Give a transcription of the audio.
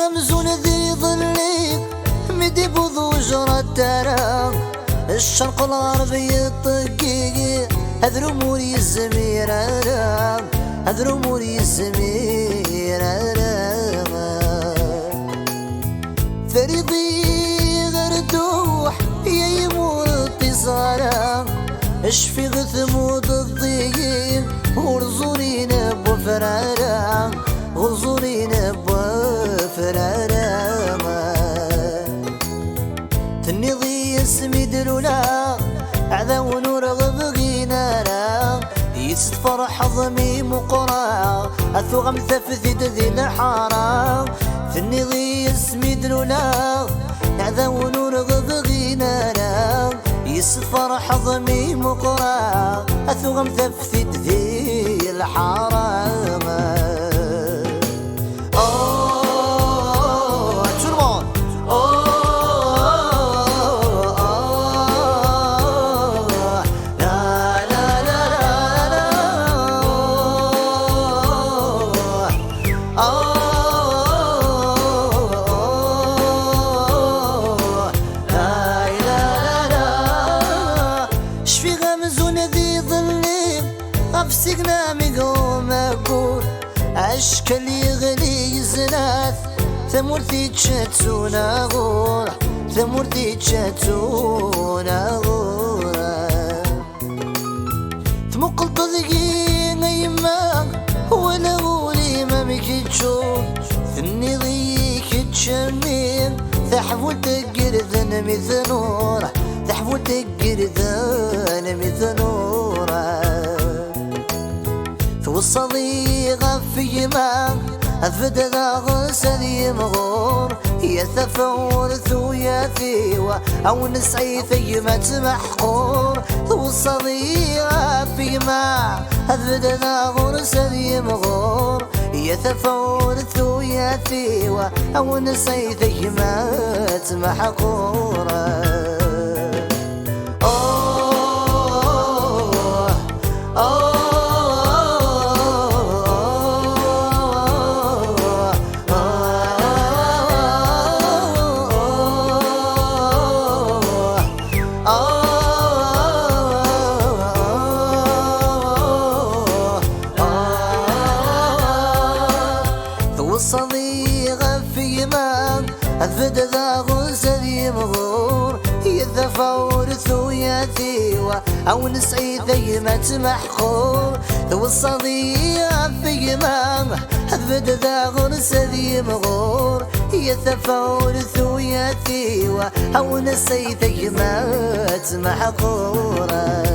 غمزون ذي ظليك مدي بوضو جرى الترى الشرق الغربي الطقيق هذ رموري الزميرة هذ رموري الزميرة فريضي غردوح يا يمور اتصالا اشفي غثمود الضيق ورزورين بوفرارا غزورين بوفرارا تنضي اسمي دلولا عذا ونور غبغينا را يسد فرح ضمي مقرا اثو غمثة فثيد ذي الحارة تنضي اسمي دلولا عذا ونور غبغينا را يسد فرح ضمي مقرا اثو غمثة فثيد ذي الحارة أفسقنا مقوم أقول أشكال يغلي زناث ثمورتي تشاتون أغول ثمورتي تشاتون أغول تمقل تضيقي غيما ولا غولي ما مكي تشوف ثني ضيك تشمين تحفول تقر ذن مثنور تحفول تقر ذن مثنور والصديقة في ما أفد ذا غسل يمغور يتفور ثويا ثيوة أو نسعي ثيمة محقور والصديقة في ما أفد ذا غسل يمغور يتفور ثويا ثيوة أو نسعي ثيمة محقور والصديقة في ما أثبت ذا غسل يمغور يتفور ثويا ثيوة أو نسعي ثيمة محقور والصديقة في ما أثبت ذا غسل يمغور يتفور ثويا ثيوة أو نسعي ثيمة محقورة